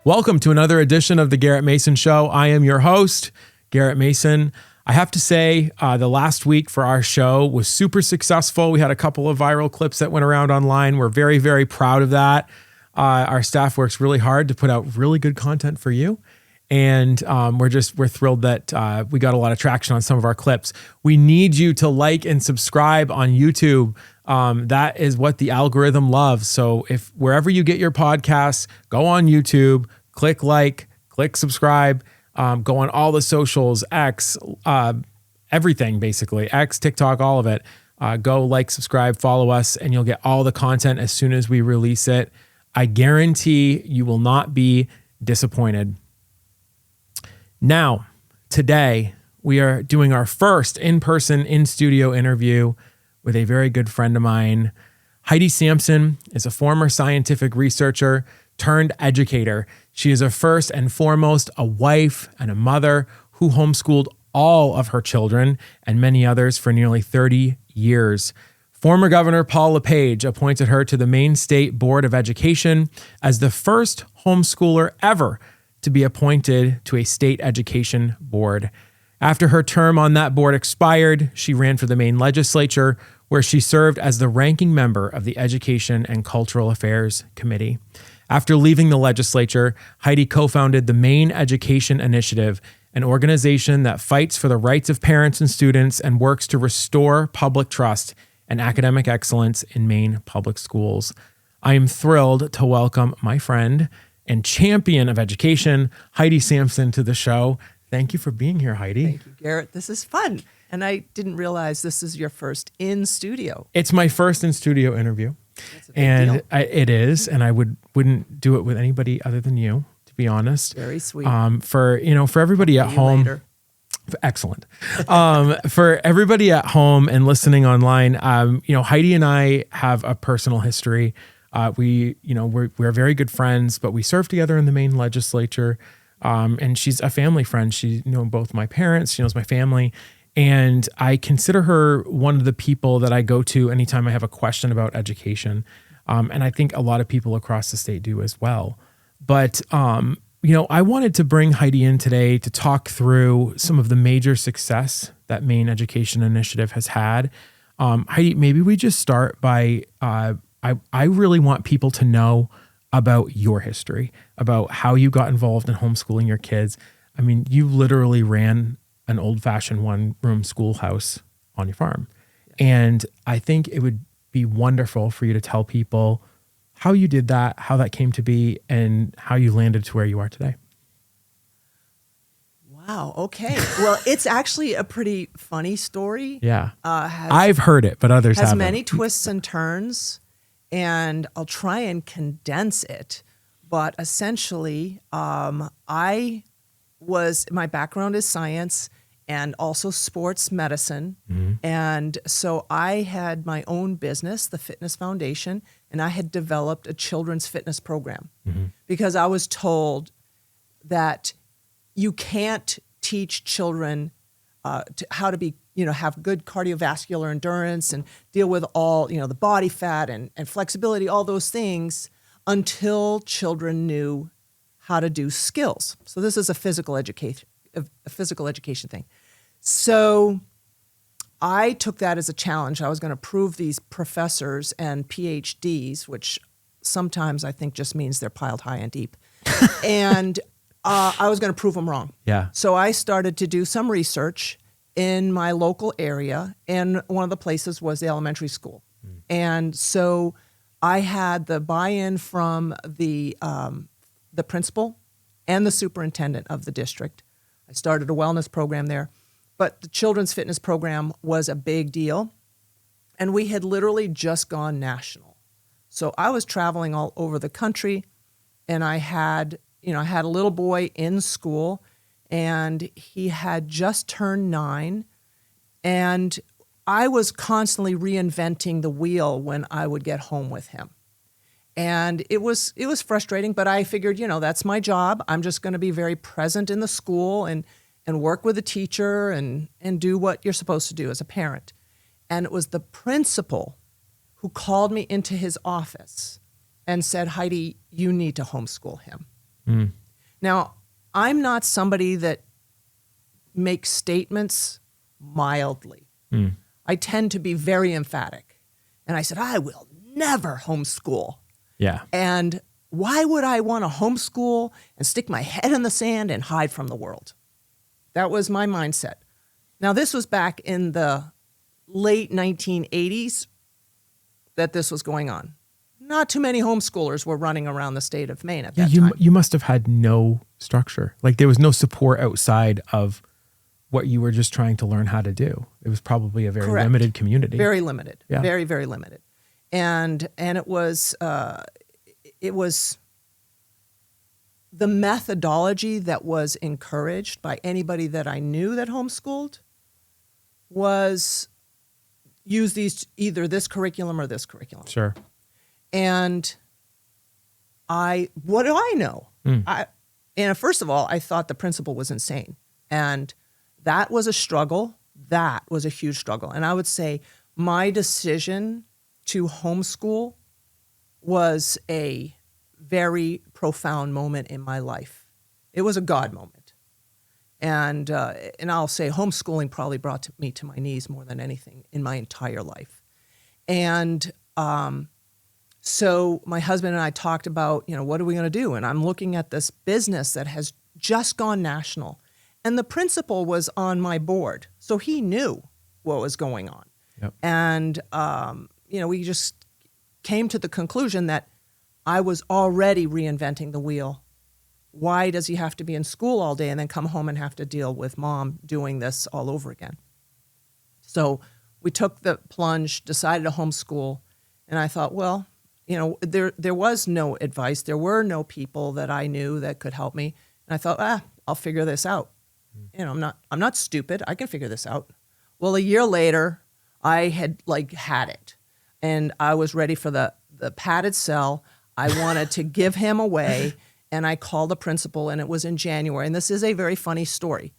Welcome to another edition of the Garrett Mason Show. I am your host, Garrett Mason. I have to say, the last week for our show was super successful. We had a couple of viral clips that went around online. We're very, very proud of that. Our staff works really hard to put out really good content for you. And we're thrilled that we got a lot of traction on some of our clips. We need you to like and subscribe on YouTube. That is what the algorithm loves. So if wherever you get your podcasts, go on YouTube, click like, click subscribe, go on all the socials, X, everything basically, X, TikTok, all of it. Go like, subscribe, follow us, and you'll get all the content as soon as we release it. I guarantee you will not be disappointed. Now, today, we are doing our first in-person, in-studio interview with a very good friend of mine. Heidi Sampson is a former scientific researcher turned educator. She is first and foremost a wife and a mother who homeschooled all of her children and many others for nearly 30 years. Former Governor Paul LePage appointed her to the Maine State Board of Education as the first homeschooler ever to be appointed to a state education board. After her term on that board expired, she ran for the Maine legislature, where she served as the ranking member of the Education and Cultural Affairs Committee. After leaving the legislature, Heidi co-founded the Maine Education Initiative, an organization that fights for the rights of parents and students and works to restore public trust and academic excellence in Maine public schools. I am thrilled to welcome my friend and champion of education, Heidi Sampson, to the show. Thank you for being here, Heidi. Thank you, Garrett. This is fun. And I didn't realize this is your first in studio. It's my first in studio interview. That's a big deal. It is, and I wouldn't do it with anybody other than you, to be honest. Very sweet. For everybody at home. Later. Excellent. For everybody at home and listening online, Heidi and I have a personal history. We're very good friends, but we served together in the Maine legislature. And she's a family friend. She knows both my parents. She knows my family. And I consider her one of the people that I go to anytime I have a question about education. And I think a lot of people across the state do as well. But, I wanted to bring Heidi in today to talk through some of the major success that Maine Education Initiative has had. Heidi, maybe we just start by, I really want people to know about your history, about how you got involved in homeschooling your kids. I mean, you literally ran an old-fashioned one-room schoolhouse on your farm. And I think it would be wonderful for you to tell people how you did that, how that came to be, and how you landed to where you are today. Wow. Okay. Well, it's actually a pretty funny story. Yeah. I've heard it, but others haven't. Has many twists and turns, and I'll try and condense it. But essentially, my background is science and also sports medicine. Mm-hmm. And so I had my own business, the Fitness Foundation, and I had developed a children's fitness program because I was told that you can't teach children how to be, have good cardiovascular endurance and deal with all, the body fat and flexibility, all those things, until children knew how to do skills. So this is a physical education thing. So I took that as a challenge. I was going to prove these professors and PhDs, which sometimes I think just means they're piled high and deep. And I was going to prove them wrong. Yeah. So I started to do some research in my local area, and one of the places was the elementary school. And so I had the buy-in from the principal and the superintendent of the district. I started a wellness program there, but the children's fitness program was a big deal, and we had literally just gone national. So I was traveling all over the country, and I had a little boy in school, and he had just turned 9, and I was constantly reinventing the wheel when I would get home with him. And it was frustrating, but I figured, that's my job. I'm just going to be very present in the school and work with the teacher and do what you're supposed to do as a parent. And it was the principal who called me into his office and said, Heidi, you need to homeschool him. Now, I'm not somebody that makes statements mildly. I tend to be very emphatic. And I said, I will never homeschool. Yeah. And why would I want to homeschool and stick my head in the sand and hide from the world? That was my mindset. Now, this was back in the late 1980s that this was going on. Not too many homeschoolers were running around the state of Maine at that time. You must have had no structure. Like there was no support outside of what you were just trying to learn how to do. It was probably a very Correct. limited community. Very limited. Yeah. Very, very limited. And it was the methodology that was encouraged by anybody that I knew that homeschooled was use either this curriculum or this curriculum. Sure. And what do I know? And first of all, I thought the principal was insane. And that was a struggle. That was a huge struggle. And I would say my decision to homeschool was a very profound moment in my life. It was a God moment. And I'll say homeschooling probably brought me to my knees more than anything in my entire life. And so my husband and I talked about, what are we going to do? And I'm looking at this business that has just gone national. And the principal was on my board. So he knew what was going on. Yep. And, we just came to the conclusion that I was already reinventing the wheel. Why does he have to be in school all day and then come home and have to deal with mom doing this all over again? So we took the plunge, decided to homeschool. And I thought, well, there was no advice. There were no people that I knew that could help me. And I thought, I'll figure this out. I'm not stupid. I can figure this out. Well, a year later, I had had it, and I was ready for the padded cell. I wanted to give him away, and I called the principal, and it was in January. And this is a very funny story.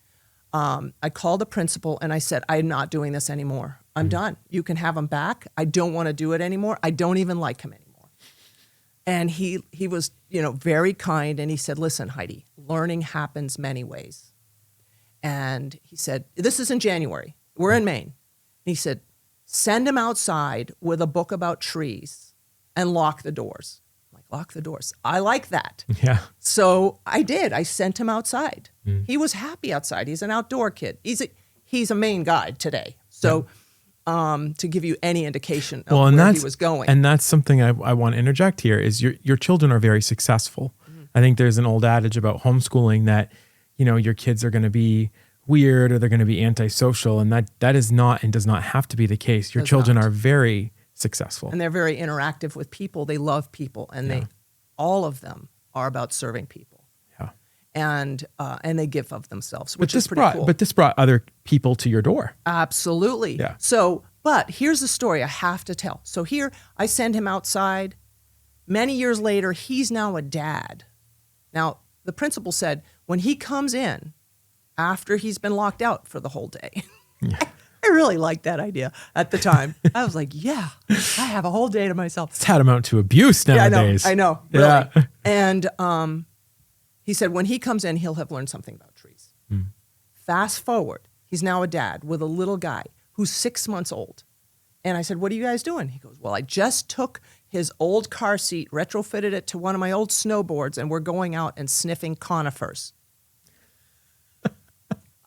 I called the principal, and I said, I'm not doing this anymore. I'm done. You can have him back. I don't want to do it anymore. I don't even like him anymore. And he was, very kind, and he said, listen, Heidi, learning happens many ways. And he said, this is in January. We're in Maine. And he said, send him outside with a book about trees and lock the doors. I'm like, lock the doors. I like that. Yeah. So I did. I sent him outside. He was happy outside. He's an outdoor kid. He's a Maine guy today. So to give you any indication of where he was going. And that's something I want to interject here is your children are very successful. I think there's an old adage about homeschooling that your kids are going to be weird or they're going to be antisocial. And that is not and does not have to be the case. Your children are very successful. And they're very interactive with people. They love people. And all of them are about serving people. Yeah. And they give of themselves, which is pretty cool. But this brought other people to your door. Absolutely. Yeah. So, but here's the story I have to tell. So here I send him outside. Many years later, he's now a dad. Now, the principal said, when he comes in after he's been locked out for the whole day, I really liked that idea at the time. I was like, yeah, I have a whole day to myself. It's tantamount to abuse nowadays. I know, really. Yeah. And he said, when he comes in, he'll have learned something about trees. Fast forward, he's now a dad with a little guy who's 6 months old. And I said, what are you guys doing? He goes, well, I just took his old car seat, retrofitted it to one of my old snowboards, and we're going out and sniffing conifers.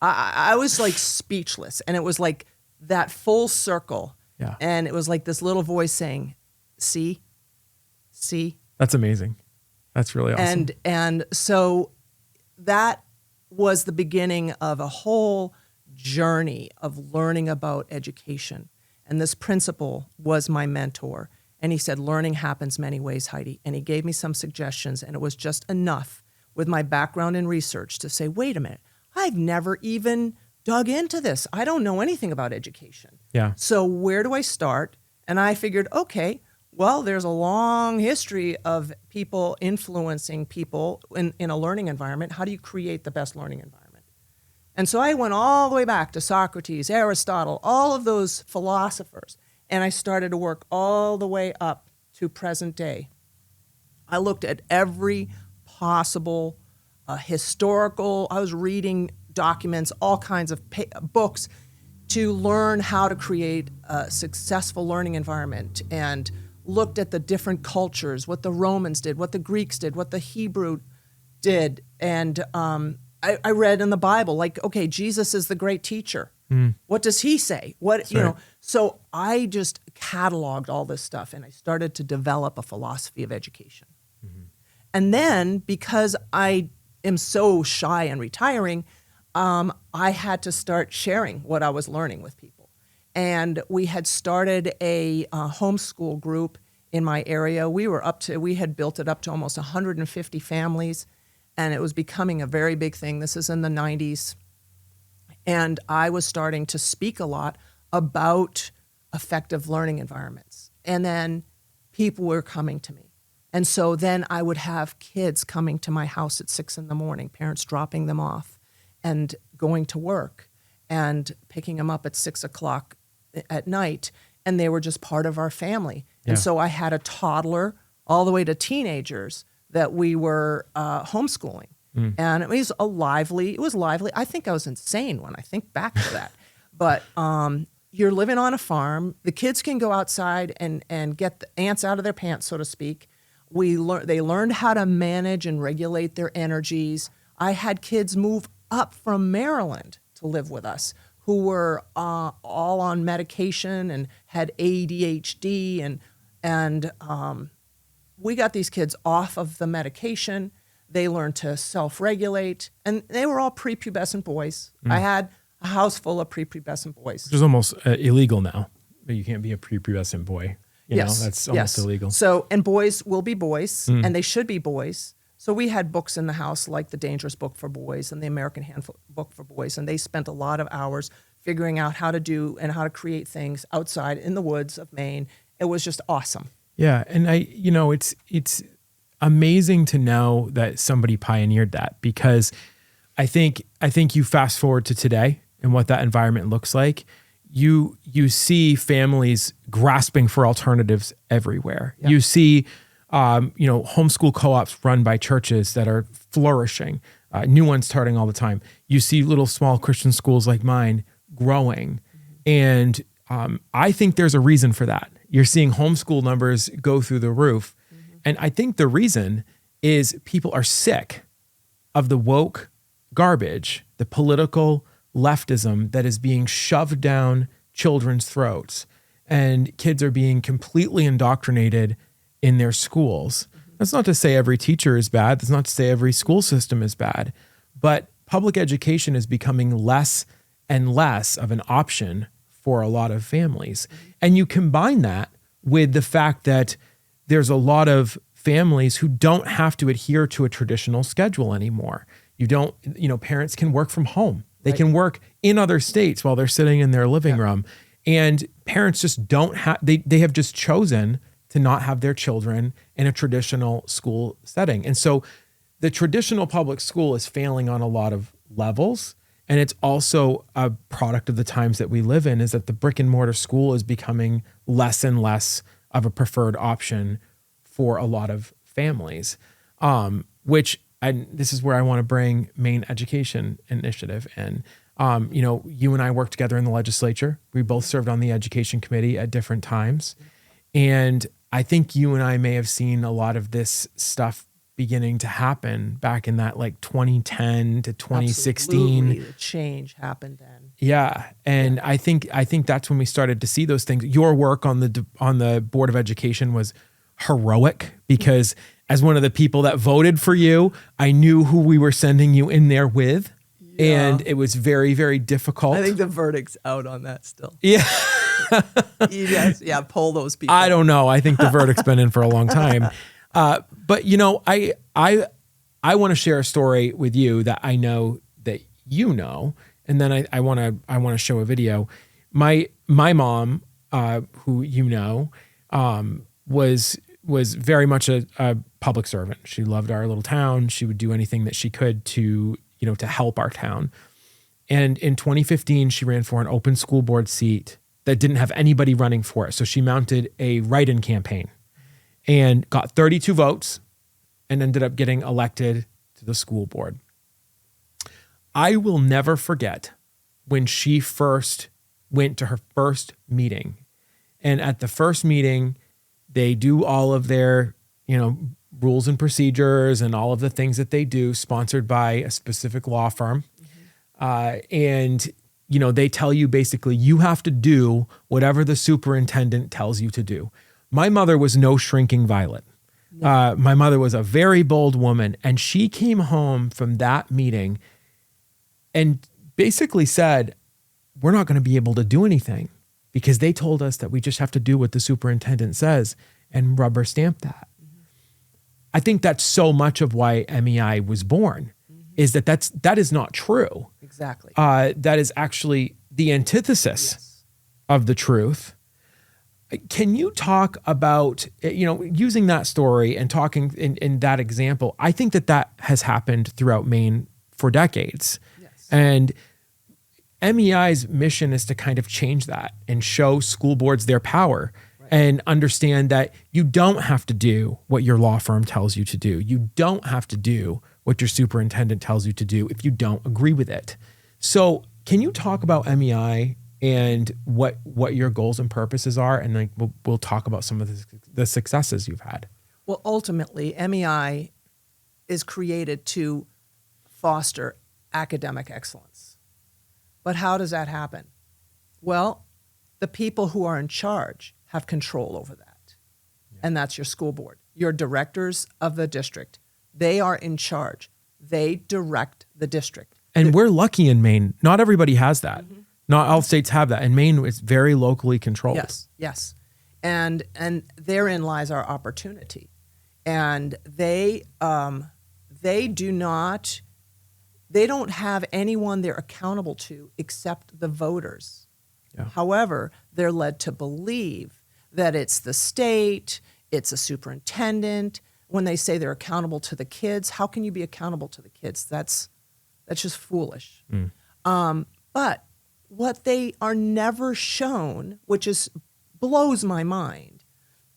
I was like speechless. And it was like that full circle. Yeah. And it was like this little voice saying, see? That's amazing. That's really awesome. And so that was the beginning of a whole journey of learning about education. And this principal was my mentor. And he said, learning happens many ways, Heidi. And he gave me some suggestions. And it was just enough with my background in research to say, wait a minute, I've never even dug into this. I don't know anything about education. Yeah. So where do I start? And I figured, okay, well, there's a long history of people influencing people in a learning environment. How do you create the best learning environment? And so I went all the way back to Socrates, Aristotle, all of those philosophers. And I started to work all the way up to present day. I looked at every possible historical. I was reading documents, all kinds of books to learn how to create a successful learning environment, and looked at the different cultures, what the Romans did, what the Greeks did, what the Hebrew did. And I read in the Bible, like, okay, Jesus is the great teacher. What does he say? So I just cataloged all this stuff, and I started to develop a philosophy of education. And then, because I am so shy and retiring, I had to start sharing what I was learning with people. And we had started a homeschool group in my area. We had built it up to almost 150 families, and it was becoming a very big thing. This is in the 90s. And I was starting to speak a lot about effective learning environments. And then people were coming to me. And so then I would have kids coming to my house at 6 a.m, parents dropping them off and going to work and picking them up at 6 o'clock at night. And they were just part of our family. Yeah. And so I had a toddler all the way to teenagers that we were homeschooling. And it was lively. I think I was insane when I think back to that. But you're living on a farm. The kids can go outside and get the ants out of their pants, so to speak. They learned how to manage and regulate their energies. I had kids move up from Maryland to live with us who were all on medication and had ADHD. And we got these kids off of the medication. They learned to self-regulate, and they were all prepubescent boys. I had a house full of prepubescent boys. Which is almost illegal now. You can't be a prepubescent boy. You know, that's almost illegal. So, and boys will be boys, and they should be boys. So we had books in the house like the Dangerous Book for Boys and the American Handbook for Boys, and they spent a lot of hours figuring out how to do and how to create things outside in the woods of Maine. It was just awesome. Yeah, and it's amazing to know that somebody pioneered that, because I think you fast forward to today and what that environment looks like. You see families grasping for alternatives everywhere. Yep. You see, homeschool co-ops run by churches that are flourishing, new ones starting all the time. You see little small Christian schools like mine growing. And I think there's a reason for that. You're seeing homeschool numbers go through the roof. And I think the reason is people are sick of the woke garbage, the political leftism that is being shoved down children's throats, and kids are being completely indoctrinated in their schools. That's not to say every teacher is bad. That's not to say every school system is bad, but public education is becoming less and less of an option for a lot of families. And you combine that with the fact that there's a lot of families who don't have to adhere to a traditional schedule anymore. Parents can work from home. They can work in other states while they're sitting in their living room. And parents just don't have, they have just chosen to not have their children in a traditional school setting. And so the traditional public school is failing on a lot of levels. And it's also a product of the times that we live in, is that the brick and mortar school is becoming less and less of a preferred option for a lot of families, this is where I want to bring Maine Education Initiative in. You and I worked together in the legislature. We both served on the education committee at different times. And I think you and I may have seen a lot of this stuff beginning to happen back in that 2010 to 2016. Absolutely. The change happened then. Yeah. And I think that's when we started to see those things. Your work on the Board of Education was heroic, because as one of the people that voted for you, I knew who we were sending you in there with. Yeah. And it was very, very difficult. I think the verdict's out on that still. Yeah. Yes. Yeah. Poll those people. I don't know. I think the verdict's been in for a long time. But I want to share a story with you that I know that you know, and then I want to show a video. My mom, who you know, was very much a public servant. She loved our little town. She would do anything that she could to help our town. And in 2015, she ran for an open school board seat that didn't have anybody running for it. So she mounted a write-in campaign and got 32 votes and ended up getting elected to the school board. I will never forget when she first went to her first meeting. And at the first meeting, they do all of their, rules and procedures and all of the things that they do, sponsored by a specific law firm. And they tell you basically you have to do whatever the superintendent tells you to do. My mother was no shrinking violet. My mother was a very bold woman, and she came home from that meeting and basically said, we're not going to be able to do anything because they told us that we just have to do what the superintendent says and rubber stamp that. I think that's so much of why MEI was born, is that is not true. Exactly. That is actually the antithesis of the truth. Can you talk about, using that story and talking in that example? I think that has happened throughout Maine for decades. Yes. And MEI's mission is to kind of change that and show school boards their power and understand that you don't have to do what your law firm tells you to do. You don't have to do what your superintendent tells you to do if you don't agree with it. So can you talk about MEI and what your goals and purposes are? And we'll talk about some of the successes you've had. Well, ultimately, MEI is created to foster academic excellence. But how does that happen? Well, the people who are in charge have control over that. Yeah. And that's your school board, your directors of the district. They are in charge. They direct the district. And we're lucky in Maine. Not everybody has that. Mm-hmm. Not all states have that. And Maine is very locally controlled. Yes. And therein lies our opportunity. And they don't have anyone they're accountable to except the voters. Yeah. However, they're led to believe that it's the state, it's a superintendent. When they say they're accountable to the kids, how can you be accountable to the kids? That's just foolish. But what they are never shown, which blows my mind,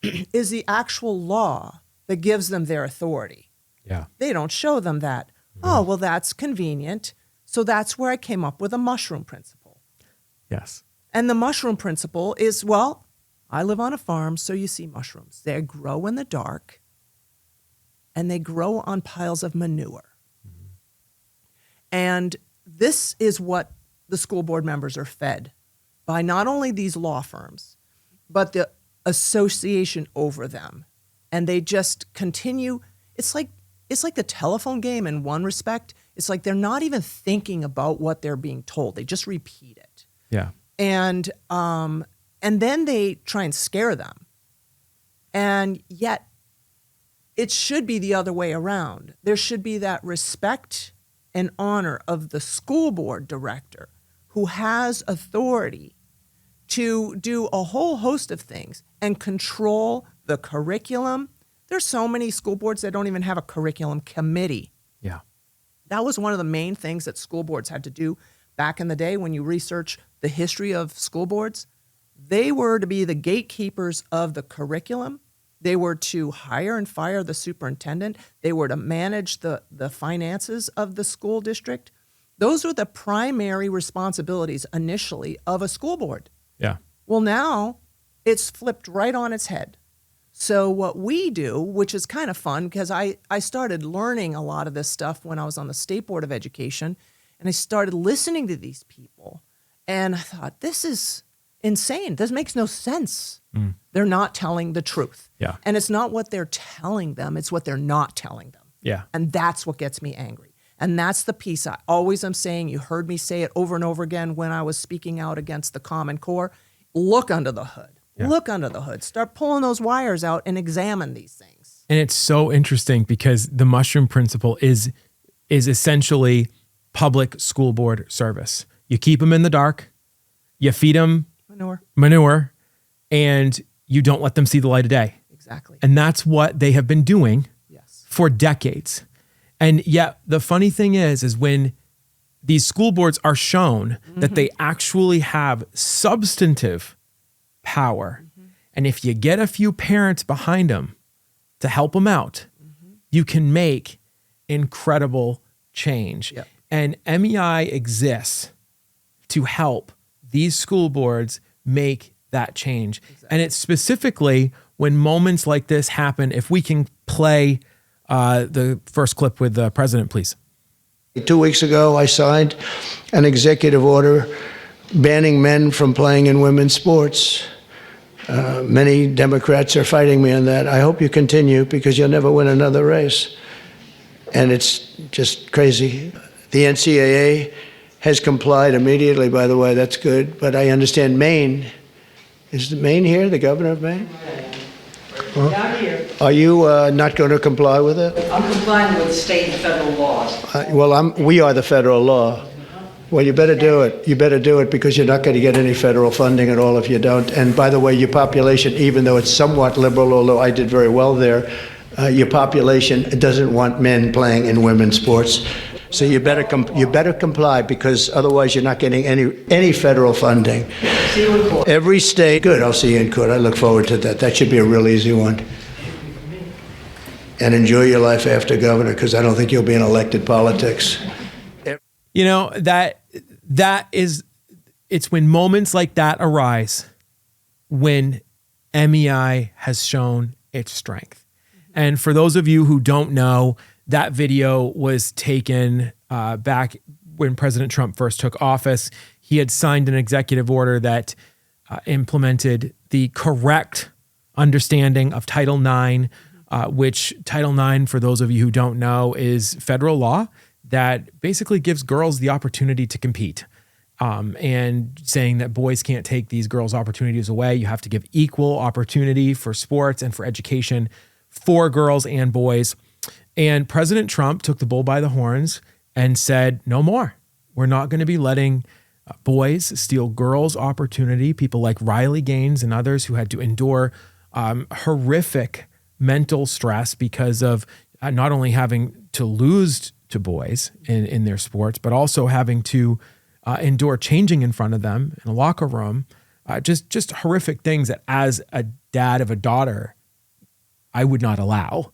is the actual law that gives them their authority. Yeah. They don't show them that. Oh, well, that's convenient. So that's where I came up with a mushroom principle. Yes. And the mushroom principle is, well, I live on a farm, so you see mushrooms. They grow in the dark, and they grow on piles of manure. Mm-hmm. And this is what the school board members are fed by not only these law firms, but the association over them. And they just continue. It's like the telephone game in one respect. It's like they're not even thinking about what they're being told. They just repeat it. Yeah. And then they try and scare them. And yet it should be the other way around. There should be that respect and honor of the school board director who has authority to do a whole host of things and control the curriculum. There's so many school boards that don't even have a curriculum committee. Yeah. That was one of the main things that school boards had to do back in the day when you research the history of school boards. They were to be the gatekeepers of the curriculum. They were to hire and fire the superintendent. They were to manage the finances of the school district. Those were the primary responsibilities initially of a school board. Yeah. Well, now it's flipped right on its head. So what we do, which is kind of fun, because I started learning a lot of this stuff when I was on the State Board of Education, and I started listening to these people, and I thought, this is insane. This makes no sense. They're not telling the truth. Yeah. And it's not what they're telling them, it's what they're not telling them. Yeah. And that's what gets me angry. And that's the piece I always am saying. You heard me say it over and over again when I was speaking out against the Common Core. Look under the hood. Yeah. Look under the hood. Start pulling those wires out and examine these things. And it's so interesting because the mushroom principle is essentially public school board service. You keep them in the dark, you feed them manure, and you don't let them see the light of day. Exactly. And that's what they have been doing for decades. And yet the funny thing is when these school boards are shown that they actually have substantive power, and if you get a few parents behind them to help them out, you can make incredible change. Yep. And MEI exists to help these school boards make that change. Exactly. And it's specifically when moments like this happen, if we can play the first clip with the president, please. 2 weeks ago, I signed an executive order banning men from playing in women's sports. Many Democrats are fighting me on that. I hope you continue, because you'll never win another race. And it's just crazy. The NCAA has complied immediately, by the way. That's good. But I understand Maine. Is Maine here, the governor of Maine? Well, down here. Are you not going to comply with it? I'm complying with state and federal laws. We are the federal law. Well, you better do it. You better do it, because you're not going to get any federal funding at all if you don't. And by the way, your population, even though it's somewhat liberal, although I did very well there, your population doesn't want men playing in women's sports. So you better comply, because otherwise you're not getting any federal funding. See you in court. Every state. Good. I'll see you in court. I look forward to that. That should be a real easy one. And enjoy your life after governor, because I don't think you'll be in elected politics. You know, it's when moments like that arise when MEI has shown its strength. And for those of you who don't know, that video was taken back when President Trump first took office. He had signed an executive order that implemented the correct understanding of Title IX, which Title IX, for those of you who don't know, is federal law that basically gives girls the opportunity to compete, and saying that boys can't take these girls' opportunities away. You have to give equal opportunity for sports and for education for girls and boys. And President Trump took the bull by the horns and said, no more. We're not going to be letting boys steal girls' opportunity. People like Riley Gaines and others who had to endure horrific mental stress because of not only having to lose to boys in their sports, but also having to endure changing in front of them in a locker room. Just horrific things that, as a dad of a daughter, I would not allow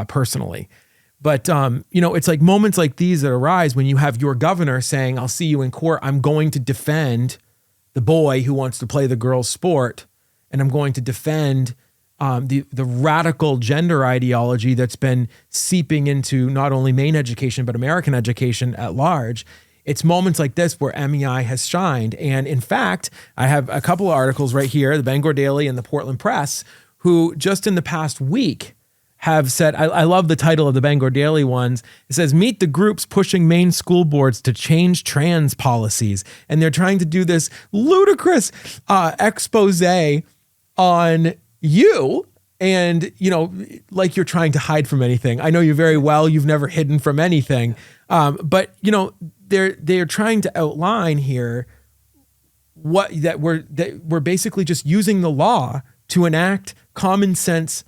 personally. But, it's like moments like these that arise when you have your governor saying, I'll see you in court. I'm going to defend the boy who wants to play the girl's sport. And I'm going to defend the radical gender ideology that's been seeping into not only Maine education, but American education at large. It's moments like this where MEI has shined. And in fact, I have a couple of articles right here, the Bangor Daily and the Portland Press, who just in the past week have said, I love the title of the Bangor Daily ones. It says, meet the groups pushing Maine school boards to change trans policies. And they're trying to do this ludicrous expose on you. And, like you're trying to hide from anything. I know you very well. You've never hidden from anything. But, they're trying to outline here that we're basically just using the law to enact common sense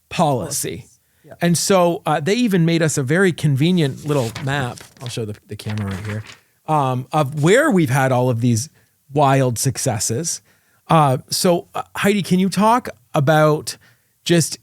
policy. Yeah. And so they even made us a very convenient little map. I'll show the camera right here, of where we've had all of these wild successes. So Heidi, can you talk about just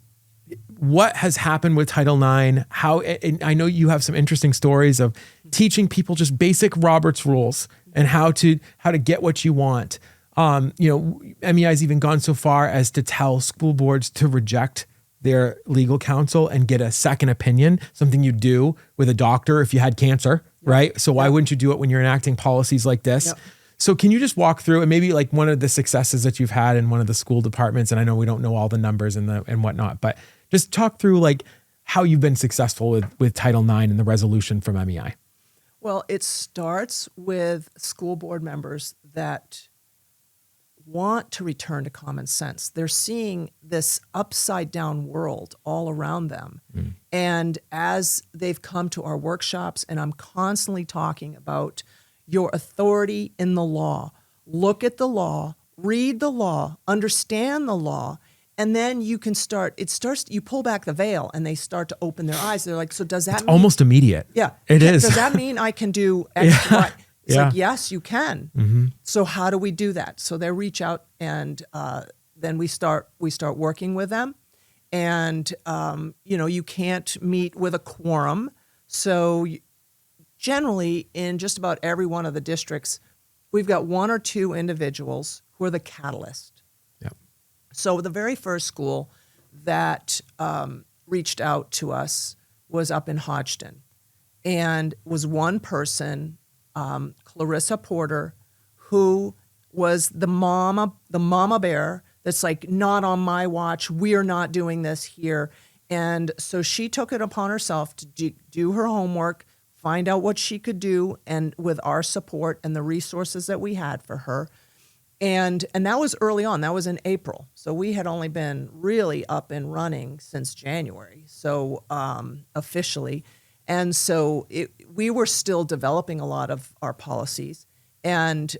what has happened with Title IX? How, and I know you have some interesting stories of teaching people just basic Robert's rules and how to get what you want. MEI has even gone so far as to tell school boards to reject their legal counsel and get a second opinion, something you do with a doctor if you had cancer, right? So why wouldn't you do it when you're enacting policies like this? Yep. So can you just walk through and maybe like one of the successes that you've had in one of the school departments? And I know we don't know all the numbers and whatnot, but just talk through like how you've been successful with Title IX and the resolution from MEI. Well, it starts with school board members that want to return to common sense. They're seeing this upside down world all around them. And as they've come to our workshops, and I'm constantly talking about your authority in the law, look at the law, read the law, understand the law, and then you can you pull back the veil and they start to open their eyes. They're like, so does that mean almost immediate? Yeah. It is. Does that mean I can do X, Y? It's like, yes, you can. Mm-hmm. So how do we do that? So they reach out and then we start working with them. And, you can't meet with a quorum. So generally, in just about every one of the districts, we've got one or two individuals who are the catalyst. Yep. So the very first school that reached out to us was up in Hodgson, and was one person, Clarissa Porter, who was the mama bear that's like, not on my watch, we're not doing this here. And so she took it upon herself to do her homework, find out what she could do, and with our support and the resources that we had for her. And that was early on. That was in April. So we had only been really up and running since January, so officially. And so we were still developing a lot of our policies. And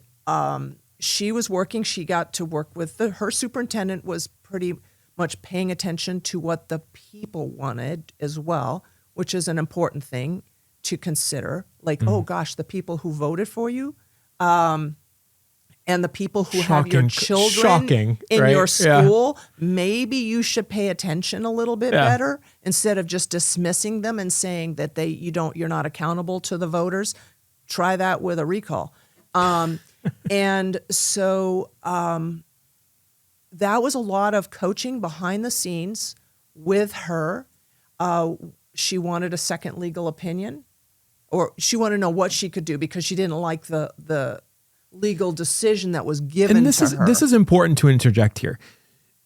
she was working. She got to work with her superintendent was pretty much paying attention to what the people wanted as well, which is an important thing to consider. Like, oh gosh, the people who voted for you, and the people who have your children in your school, maybe you should pay attention a little bit better instead of just dismissing them and saying that you're not accountable to the voters. Try that with a recall. And so that was a lot of coaching behind the scenes with her. She wanted a second legal opinion, or she wanted to know what she could do because she didn't like the legal decision that was given to her. This is important to interject here.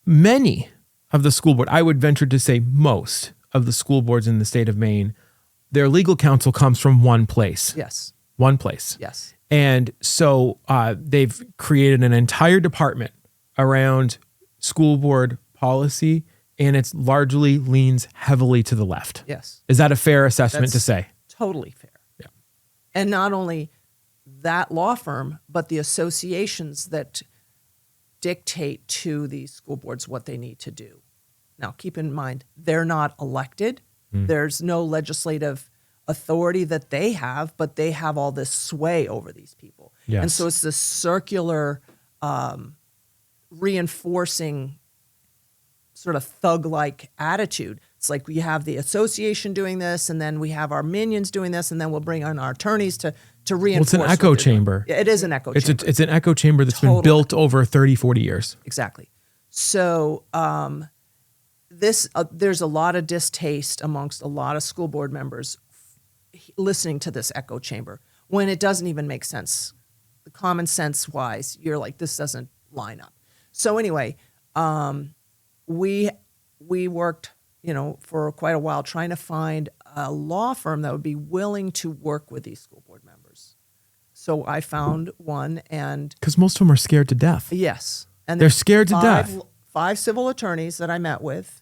Many of the school board, I would venture to say most of the school boards in the state of Maine, their legal counsel comes from one place. Yes. One place. Yes. And so they've created an entire department around school board policy, and it's largely leans heavily to the left. Yes. Is that a fair assessment to say? Totally fair. Yeah. And not only that law firm, but the associations that dictate to these school boards what they need to do. Now, keep in mind, they're not elected. There's no legislative authority that they have, but they have all this sway over these people. Yes. And so it's this circular reinforcing sort of thug-like attitude. It's like we have the association doing this, and then we have our minions doing this, and then we'll bring on our attorneys to reinforce. Well, it's an echo chamber. It is an echo chamber. It's an echo chamber that's been built over 30, 40 years. Exactly. So there's a lot of distaste amongst a lot of school board members listening to this echo chamber when it doesn't even make sense. Common sense wise, you're like, this doesn't line up. So anyway, we worked, for quite a while trying to find a law firm that would be willing to work with these school board members. So I found one, and because most of them are scared to death. yes, and They're scared to death. 5 civil attorneys that I met with,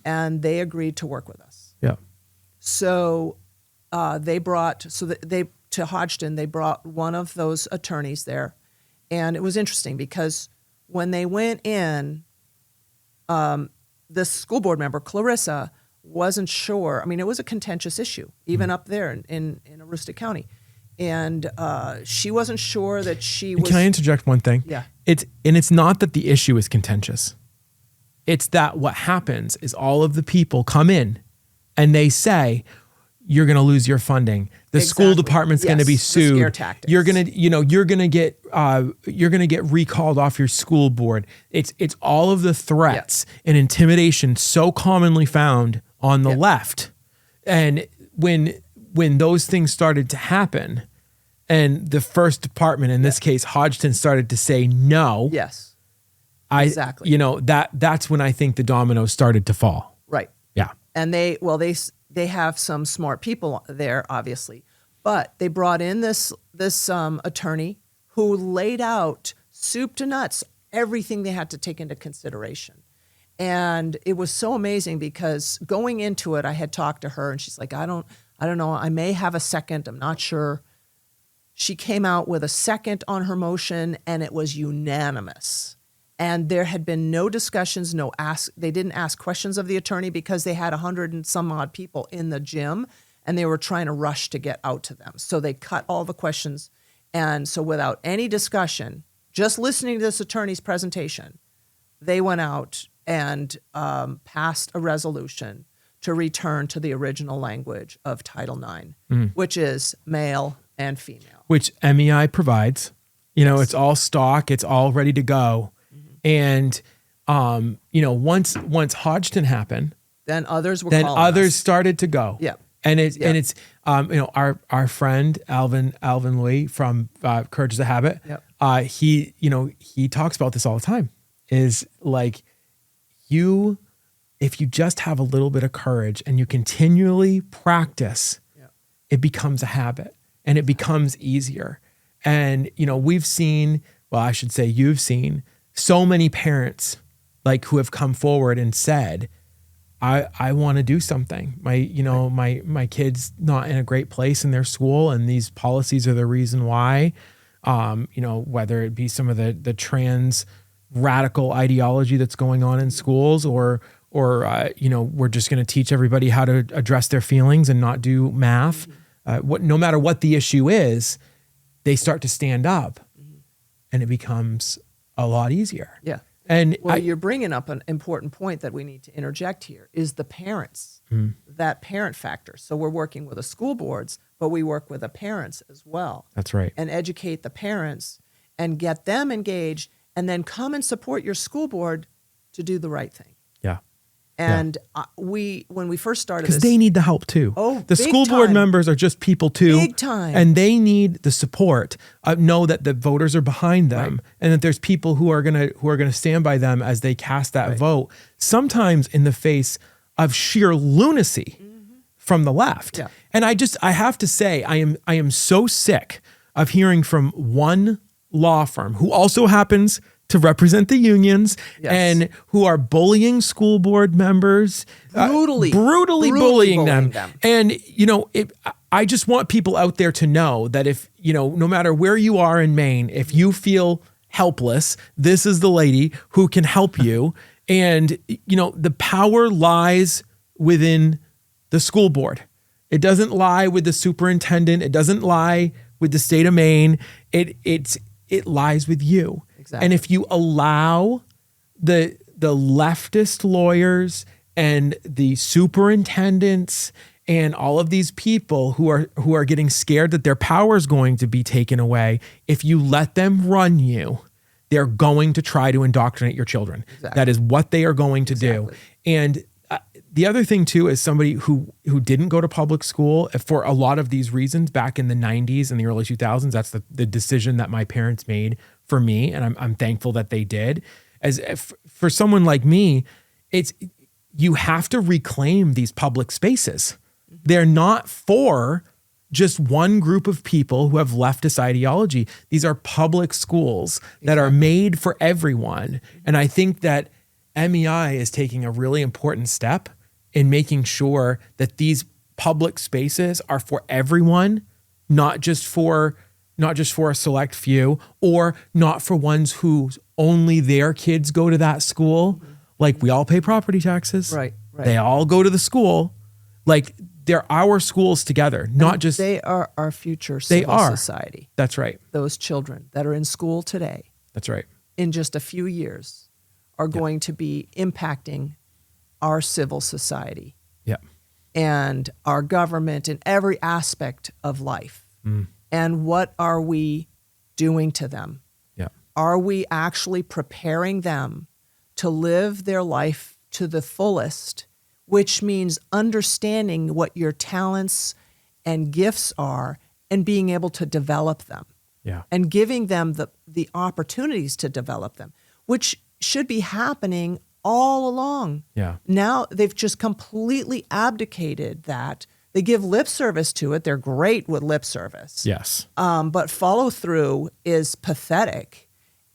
and they agreed to work with us. Yeah. So to Hodgson, they brought one of those attorneys there. And it was interesting because when they went in, the school board member, Clarissa, wasn't sure. I mean, it was a contentious issue, even up there in Aroostook County. And she wasn't sure that she was... Can I interject one thing? Yeah. It's not that the issue is contentious. It's that what happens is all of the people come in and they say, you're going to lose your funding. The school department's going to be sued. The scare tactics. You're going to get recalled off your school board. It's all of the threats and intimidation so commonly found on the left. And when those things started to happen, and the first department, in this case Hodgson, started to say no. Yes. Exactly. That's when I think the dominoes started to fall. Right. Yeah. And they have some smart people there, obviously, but they brought in this attorney who laid out soup to nuts everything they had to take into consideration. And it was so amazing because going into it, I had talked to her and she's like, I don't know. I may have a second. I'm not sure. She came out with a second on her motion and it was unanimous. And there had been no discussions, they didn't ask questions of the attorney because they had 100 and some odd people in the gym and they were trying to rush to get out to them. So they cut all the questions. And so without any discussion, just listening to this attorney's presentation, they went out and passed a resolution to return to the original language of Title IX, which is male and female. Which MEI provides. It's all stock, it's all ready to go. And, once Hodgson happened, then others were then calling others us. started to go. Yeah. And it's our friend Alvin Lee from Courage is a Habit. Yep. He talks about this all the time. Is like if you just have a little bit of courage and you continually practice, it becomes a habit and it becomes easier. And we've seen, well, I should say you've seen so many parents like who have come forward and said, I want to do something. My kid's not in a great place in their school, and these policies are the reason why. Whether it be some of the trans radical ideology that's going on in schools, or we're just going to teach everybody how to address their feelings and not do math. No matter what the issue is, they start to stand up, and it becomes a lot easier. Yeah. And you're bringing up an important point that we need to interject here is the parents, that parent factor. So we're working with the school boards, but we work with the parents as well. That's right. And educate the parents and get them engaged, and then come and support your school board to do the right thing. Yeah. And when we first started because this, they need the help too. Oh, the big school board time. members are just people too. Big time. And they need the support. Know that the voters are behind them, and that there's people who are gonna stand by them as they cast that vote. Sometimes in the face of sheer lunacy from the left. Yeah. And I have to say, I am so sick of hearing from one law firm who also happens to represent the unions, and who are bullying school board members, brutally bullying them. And, I just want people out there to know that if, no matter where you are in Maine, if you feel helpless, this is the lady who can help you. And, the power lies within the school board. It doesn't lie with the superintendent. It doesn't lie with the state of Maine. It lies with you. Exactly. And if you allow the leftist lawyers and the superintendents and all of these people who are getting scared that their power is going to be taken away, if you let them run you, they're going to try to indoctrinate your children. Exactly. That is what they are going to do. And the other thing too is somebody who didn't go to public school for a lot of these reasons back in the 90s and the early 2000s. That's the decision that my parents made for me, and I'm thankful that they did. For someone like me, you have to reclaim these public spaces. They're not for just one group of people who have leftist ideology. These are public schools that are made for everyone. And I think that MEI is taking a really important step in making sure that these public spaces are for everyone, not just for a select few, or not for ones whose only their kids go to that school. Like, we all pay property taxes. Right. They all go to the school. Like, they're our schools together, not just... They are our future civil society. That's right. Those children that are in school today, That's right. in just a few years, are going to be impacting our civil society. Yeah. And our government in every aspect of life. And what are we doing to them? Yeah. Are we actually preparing them to live their life to the fullest, which means understanding what your talents and gifts are and being able to develop them? Yeah. And giving them the opportunities to develop them, which should be happening all along. Yeah. Now they've just completely abdicated that. They give lip service to it. They're great with lip service. Yes. But follow through is pathetic.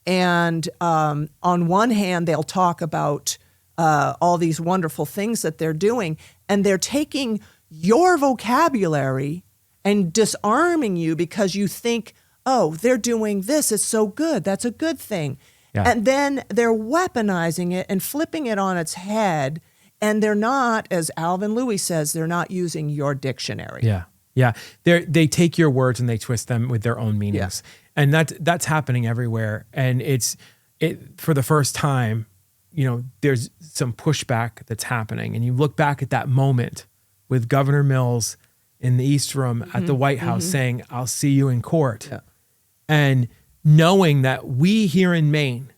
And on one hand, they'll talk about all these wonderful things that they're doing, and they're taking your vocabulary and disarming you because you think, oh, they're doing this. It's so good. That's a good thing. Yeah. And then they're weaponizing it and flipping it on its head. And they're not, as Alvin Louis says, they're not using your dictionary. Yeah. Yeah. They take your words and they twist them with their own meanings. And that's happening everywhere. And it's for the first time, there's some pushback that's happening. And you look back at that moment with Governor Mills in the East Room at the White House saying, "I'll see you in court." Yeah. And knowing that we here in Maine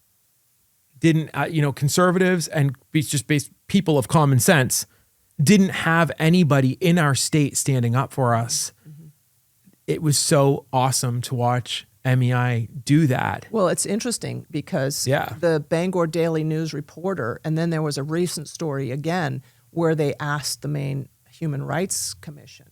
didn't, conservatives and just people of common sense didn't have anybody in our state standing up for us. It was so awesome to watch MEI do that. Well, it's interesting because the Bangor Daily News reporter, and then there was a recent story again where they asked the Maine Human Rights Commission,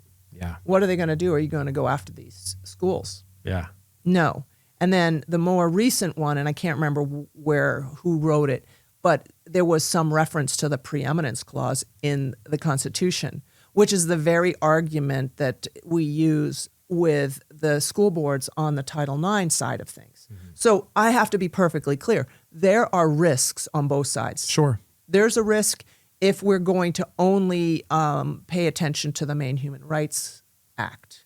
what are they going to do? Are you going to go after these schools? Yeah. No. And then the more recent one, and I can't remember who wrote it, but there was some reference to the preeminence clause in the Constitution, which is the very argument that we use with the school boards on the Title IX side of things. So I have to be perfectly clear. There are risks on both sides. Sure. There's a risk if we're going to only pay attention to the Maine Human Rights Act,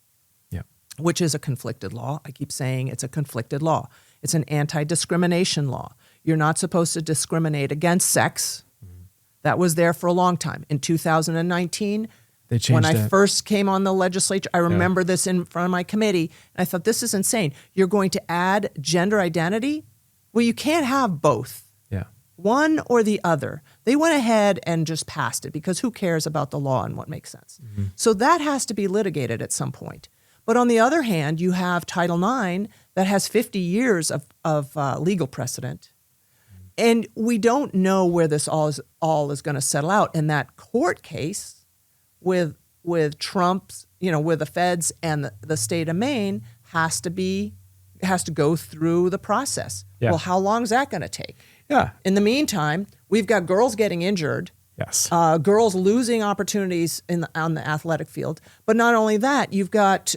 which is a conflicted law. I keep saying it's a conflicted law. It's an anti-discrimination law. You're not supposed to discriminate against sex. That was there for a long time. In 2019, they changed when I it. first came on the legislature, I remember this in front of my committee, and I thought, this is insane. You're going to add gender identity? Well, you can't have both. Yeah. One or the other. They went ahead and just passed it because who cares about the law and what makes sense? So that has to be litigated at some point. But on the other hand, you have Title IX that has 50 years of legal precedent. And we don't know where this all is going to settle out. And that court case with Trump's, with the feds and the state of Maine has to go through the process. Yeah. Well, how long is that going to take? Yeah. In the meantime, we've got girls getting injured. Yes. Girls losing opportunities on the athletic field. But not only that, you've got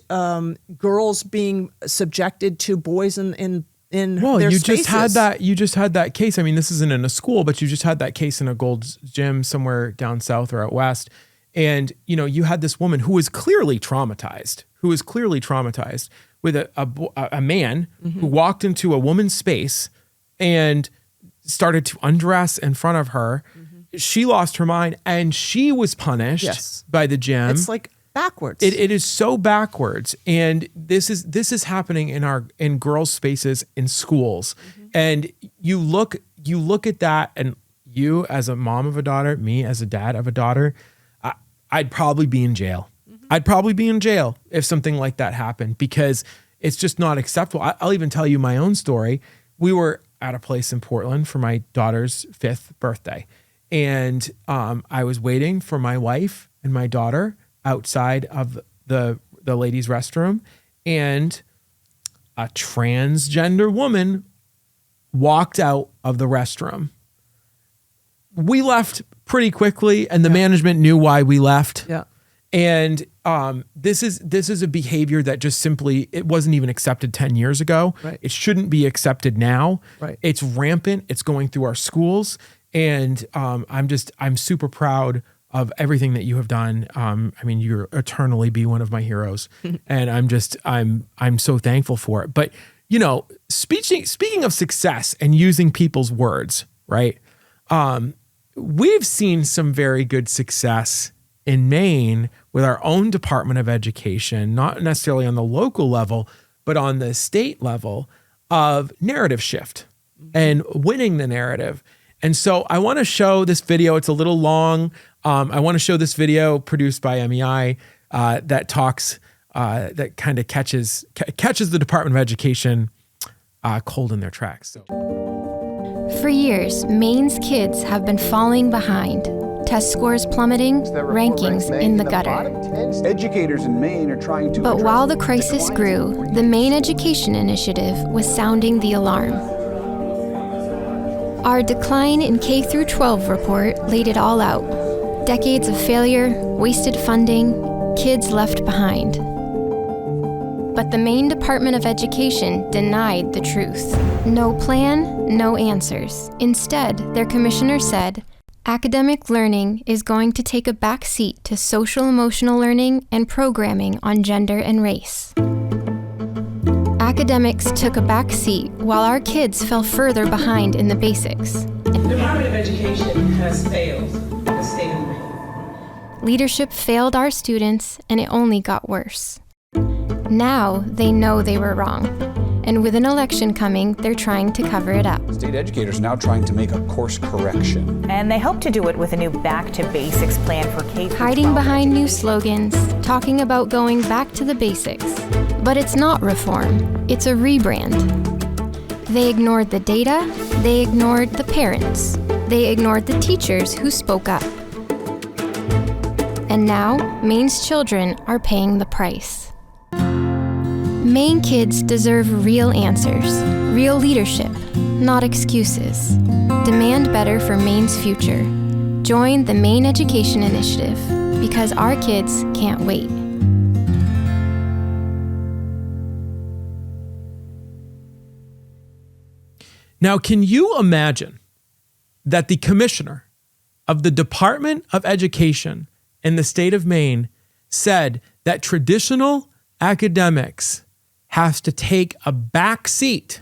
girls being subjected to boys in their spaces. You just had that case. I mean, this isn't in a school, but you just had that case in a Gold's Gym somewhere down south or out west. And, you had this woman who was clearly traumatized with a man who walked into a woman's space and started to undress in front of her. She lost her mind and she was punished by the gym. It's like backwards. It is so backwards. And this is happening in girls' spaces in schools. And you look at that, and you as a mom of a daughter, me as a dad of a daughter, I'd probably be in jail. I'd probably be in jail if something like that happened, because it's just not acceptable. I'll even tell you my own story. We were at a place in Portland for my daughter's 5th birthday. And I was waiting for my wife and my daughter outside of the ladies' restroom, and a transgender woman walked out of the restroom. We left pretty quickly, and the management knew why we left. Yeah. And this is a behavior that just simply, it wasn't even accepted 10 years ago. Right. It shouldn't be accepted now. Right. It's rampant. It's going through our schools. And I'm super proud of everything that you have done. You'll eternally be one of my heroes. And I'm so thankful for it. But, speaking of success and using people's words, right? We've seen some very good success in Maine with our own Department of Education, not necessarily on the local level, but on the state level, of narrative shift and winning the narrative. And so I want to show this video. It's a little long. I want to show this video produced by MEI that talks, that kind of catches the Department of Education cold in their tracks. So. For years, Maine's kids have been falling behind. Test scores plummeting, rankings in the gutter. Educators in Maine are trying to. But while the crisis grew, the Maine Education Initiative was sounding the alarm. Our Decline in K-12 report laid it all out. Decades of failure, wasted funding, kids left behind. But the Maine Department of Education denied the truth. No plan, no answers. Instead, their commissioner said, academic learning is going to take a back seat to social-emotional learning and programming on gender and race. Academics took a back seat while our kids fell further behind in the basics. The Department Department of Education has failed the state of Maine. Leadership failed our students, and it only got worse. Now they know they were wrong, and with an election coming, they're trying to cover it up. State educators now trying to make a course correction. And they hope to do it with a new Back to Basics plan for K-12. Hiding behind new slogans, talking about going back to the basics. But it's not reform, it's a rebrand. They ignored the data, they ignored the parents, they ignored the teachers who spoke up. And now, Maine's children are paying the price. Maine kids deserve real answers, real leadership, not excuses. Demand better for Maine's future. Join the Maine Education Initiative, because our kids can't wait. Now, can you imagine that the commissioner of the Department of Education in the state of Maine said that traditional academics has to take a back seat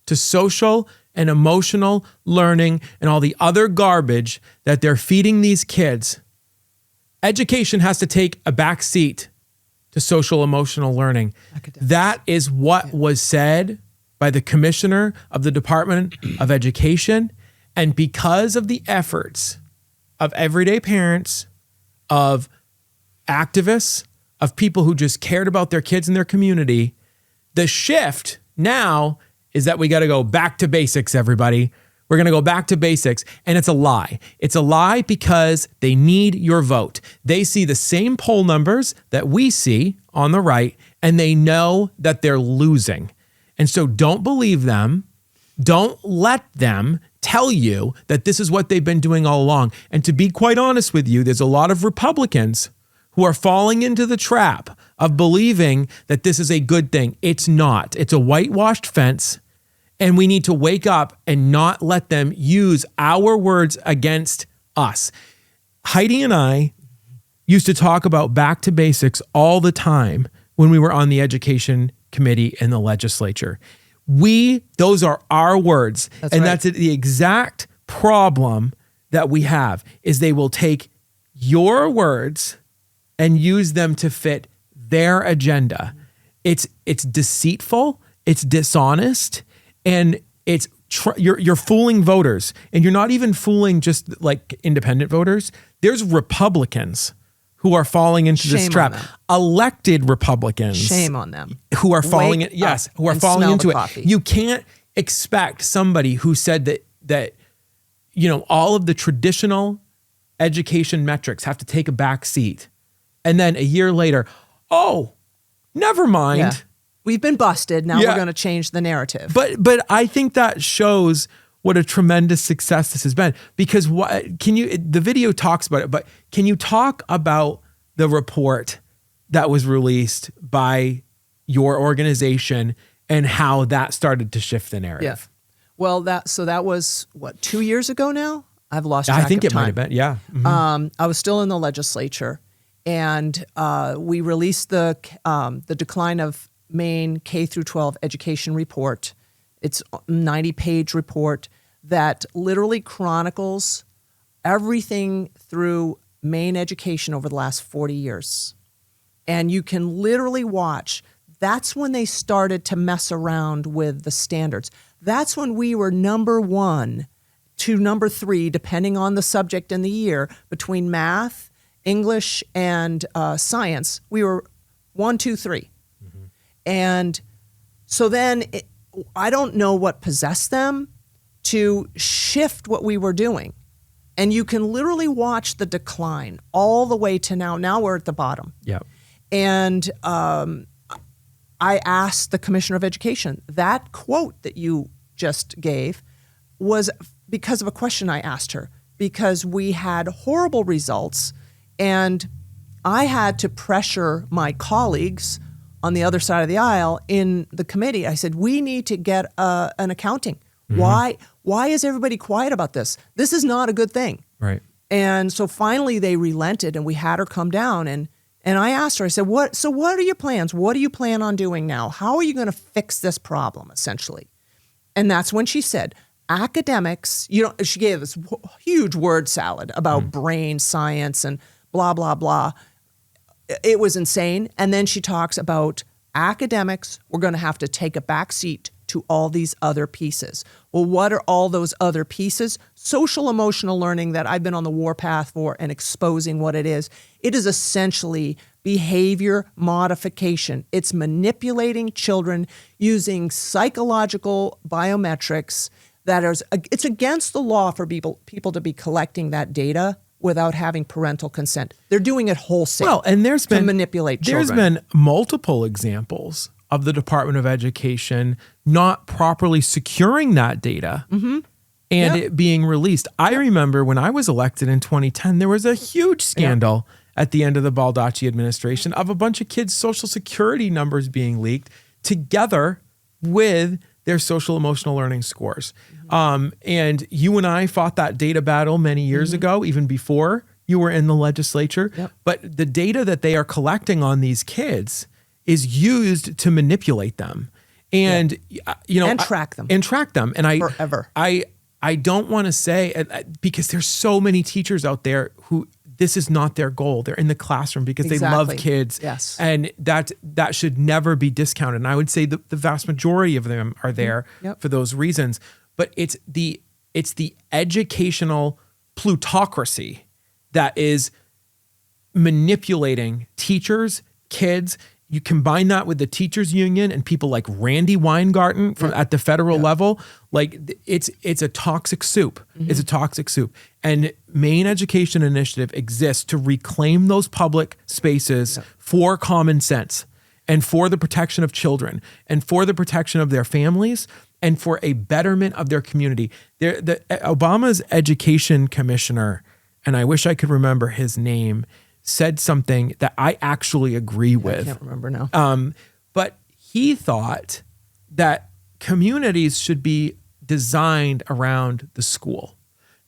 to social and emotional learning and all the other garbage that they're feeding these kids? Education has to take a back seat to social emotional learning. Academics. That is what was said by the commissioner of the Department of Education. And because of the efforts of everyday parents, of activists, of people who just cared about their kids and their community, the shift now is that we got to go back to basics, everybody. We're going to go back to basics. And it's a lie. It's a lie because they need your vote. They see the same poll numbers that we see on the right, and they know that they're losing. And so don't believe them. Don't let them tell you that this is what they've been doing all along. And to be quite honest with you, there's a lot of Republicans who are falling into the trap of believing that this is a good thing. It's not. It's a whitewashed fence, and we need to wake up and not let them use our words against us. Heidi and I used to talk about back to basics all the time when we were on the education committee in the legislature. Those are our words. That's and right. that's the exact problem that we have, is they will take your words and use them to fit their agenda. It's deceitful, it's dishonest, and you're fooling voters. And you're not even fooling just like independent voters. There's Republicans who are falling into this Shame trap. on them. Elected Republicans. Shame on them. Who are falling Wake in, yes, up who are and falling smell into the it. coffee. You can't expect somebody who said that all of the traditional education metrics have to take a back seat. And then a year later, oh, never mind. Yeah. We've been busted. Now Yeah. we're going to change the narrative. But I think that shows what a tremendous success this has been, because the video talks about it, but can you talk about the report that was released by your organization and how that started to shift the narrative? Well, that was, 2 years ago now? I've lost track I think of it might time. have been, yeah. Mhm. I was still in the legislature, and we released the decline of Maine K through 12 education report. It's a 90-page report that literally chronicles everything through Maine education over the last 40 years. And you can literally watch. That's when they started to mess around with the standards. That's when we were number 1 to number 3, depending on the subject and the year, between math, English, and science. We were 1, 2, 3. Mm-hmm. And so then I don't know what possessed them to shift what we were doing. And you can literally watch the decline all the way to now. Now we're at the bottom. Yeah. And I asked the Commissioner of Education, that quote that you just gave was because of a question I asked her, because we had horrible results and I had to pressure my colleagues on the other side of the aisle in the committee. I said, we need to get an accounting. Mm-hmm. Why is everybody quiet about this? This is not a good thing. Right. And so finally they relented and we had her come down and I asked her, I said, what are your plans? What do you plan on doing now? How are you going to fix this problem, essentially? And that's when she said, academics, she gave this huge word salad about brain science and blah, blah, blah. It was insane. And then she talks about academics, we're going to have to take a back seat to all these other pieces. Well, what are all those other pieces? Social emotional learning that I've been on the warpath for and exposing what it is. It is essentially behavior modification. It's manipulating children using psychological biometrics it's against the law for people to be collecting that data without having parental consent. They're doing it wholesale. Well, and to manipulate children. There's been multiple examples of the Department of Education not properly securing that data and it being released. I remember when I was elected in 2010, there was a huge scandal at the end of the Baldacci administration of a bunch of kids' social security numbers being leaked together with their social emotional learning scores. And you and I fought that data battle many years ago, even before you were in the legislature. Yep. But the data that they are collecting on these kids is used to manipulate them. And, and track them. And track them. And forever. I don't want to say, because there's so many teachers out there who this is not their goal. They're in the classroom because they love kids. Yes. And that should never be discounted. And I would say the vast majority of them are there for those reasons. But it's the educational plutocracy that is manipulating teachers, kids. You combine that with the teachers union and people like Randy Weingarten at the federal level, like it's a toxic soup. It's a toxic soup. And Maine Education Initiative exists to reclaim those public spaces for common sense and for the protection of children and for the protection of their families and for a betterment of their community. Obama's education commissioner, and I wish I could remember his name, said something that I actually agree with. I can't remember now. But he thought that communities should be designed around the school,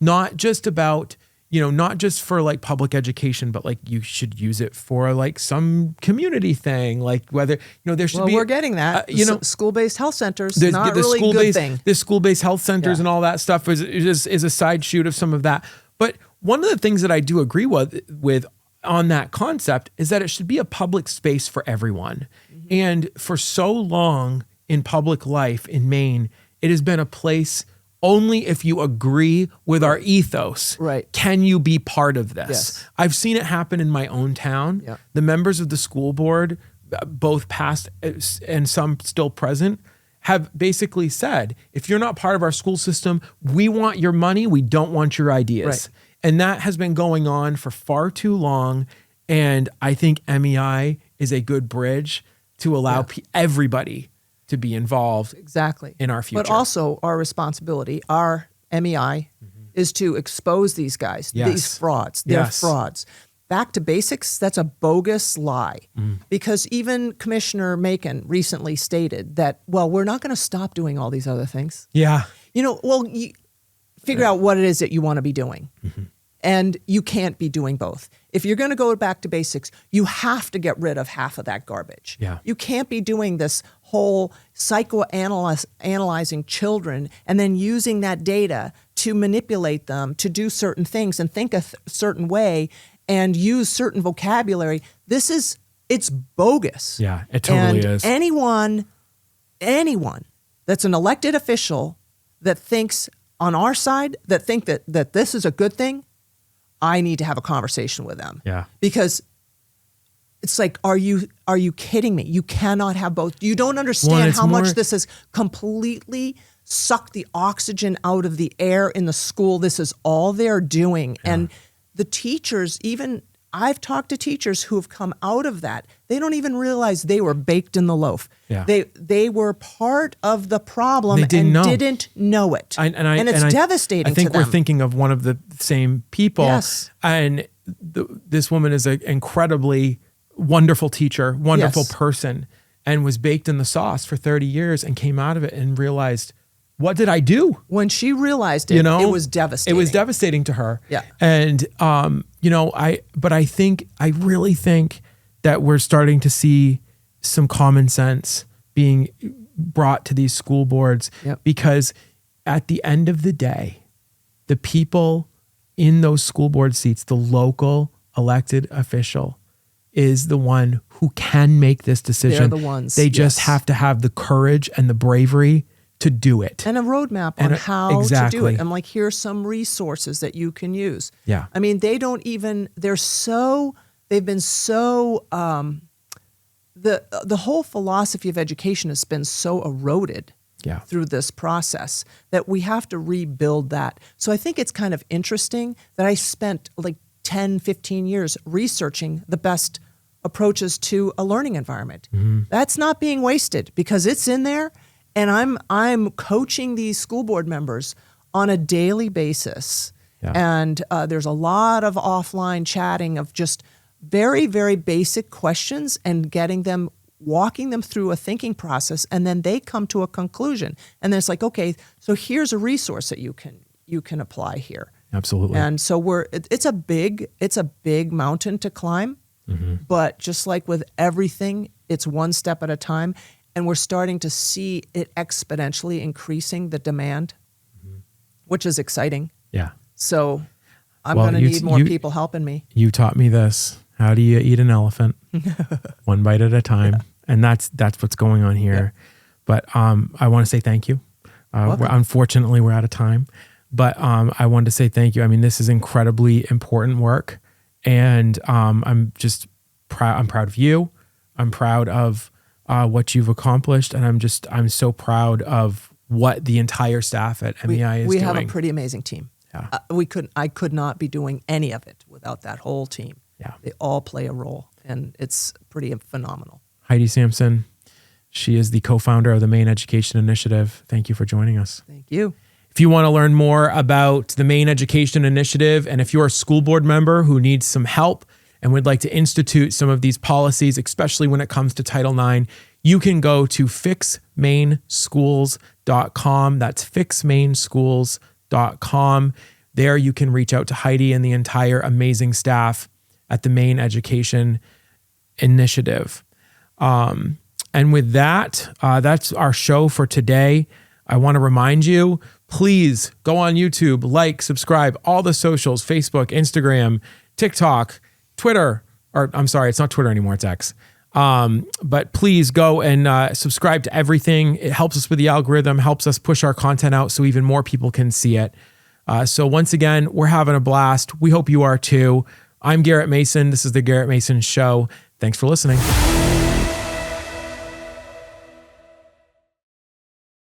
not just about, not just for like public education, but like you should use it for like some community thing, like whether, there should be. Well, we're getting that. School-based health centers, not the really a good thing. The school-based health centers and all that stuff is a side shoot of some of that. But one of the things that I do agree with on that concept is that it should be a public space for everyone. And for so long in public life in Maine, it has been a place only if you agree with our ethos can you be part of this. Yes. I've seen it happen in my own town. Yeah. The members of the school board, both past and some still present, have basically said, if you're not part of our school system, we want your money, we don't want your ideas. Right. And that has been going on for far too long. And I think MEI is a good bridge to allow everybody to be involved in our future. But also our responsibility, our MEI, is to expose these guys, these frauds. They're frauds. Back to basics, that's a bogus lie. Because even Commissioner Macon recently stated that, we're not going to stop doing all these other things. Yeah. Figure out what it is that you want to be doing. And you can't be doing both. If you're going to go back to basics, you have to get rid of half of that garbage. Yeah. You can't be doing this whole psychoanalyzing children and then using that data to manipulate them to do certain things and think a certain way and use certain vocabulary. It's bogus. Yeah, it totally is. Anyone that's an elected official that thinks on our side, that think that this is a good thing, I need to have a conversation with them. Yeah. Because it's like, are you kidding me? You cannot have both. You don't understand how much this has completely sucked the oxygen out of the air in the school. This is all they're doing. Yeah. And the teachers, even I've talked to teachers who have come out of that. They don't even realize they were baked in the loaf. Yeah. They were part of the problem didn't know it. And it's devastating to them. I think we're thinking of one of the same people. Yes. And this woman is an incredibly wonderful teacher, wonderful person, and was baked in the sauce for 30 years and came out of it and realized, what did I do? When she realized it, it was devastating. It was devastating to her. Yeah. And, I really think that we're starting to see some common sense being brought to these school boards because at the end of the day, the people in those school board seats, the local elected official, is the one who can make this decision. They're the ones. They just have to have the courage and the braivy to do it. And a roadmap on how exactly. to do it. I'm like, here's some resources that you can use. Yeah. I mean, they've been so, the whole philosophy of education has been so eroded through this process that we have to rebuild that. So I think it's kind of interesting that I spent like 10, 15 years researching the best approaches to a learning environment. Mm-hmm. That's not being wasted because it's in there, and I'm coaching these school board members on a daily basis. Yeah. And there's a lot of offline chatting of just very, very basic questions and walking them through a thinking process, and then they come to a conclusion. And then it's like, okay, so here's a resource that you can apply here. Absolutely. And so it's a big mountain to climb, but just like with everything, it's one step at a time, and we're starting to see it exponentially increasing the demand, which is exciting. Yeah. So I'm going to need more people helping me. You taught me this. How do you eat an elephant? One bite at a time. Yeah. And that's what's going on here. Yeah. But I want to say thank you. Unfortunately, we're out of time. But I wanted to say thank you. I mean, this is incredibly important work. And I'm just proud. I'm proud of you. I'm proud of what you've accomplished. And I'm so proud of what the entire staff at MEI is doing. We have a pretty amazing team. Yeah. I could not be doing any of it without that whole team. Yeah. They all play a role, and it's pretty phenomenal. Heidi Sampson, she is the co-founder of the Maine Education Initiative. Thank you for joining us. Thank you. If you want to learn more about the Maine Education Initiative, and if you're a school board member who needs some help and would like to institute some of these policies, especially when it comes to Title IX, you can go to fixmaineschools.com. That's fixmaineschools.com. There you can reach out to Heidi and the entire amazing staff at the Maine Education Initiative. And with that, that's our show for today. I want to remind you, please go on YouTube, like, subscribe, all the socials, Facebook, Instagram, TikTok, Twitter, or I'm sorry, it's not Twitter anymore, it's X. But please go and subscribe to everything. It helps us with the algorithm, helps us push our content out so even more people can see it. So once again, we're having a blast. We hope you are too. I'm Garrett Mason. This is the Garrett Mason Show. Thanks for listening.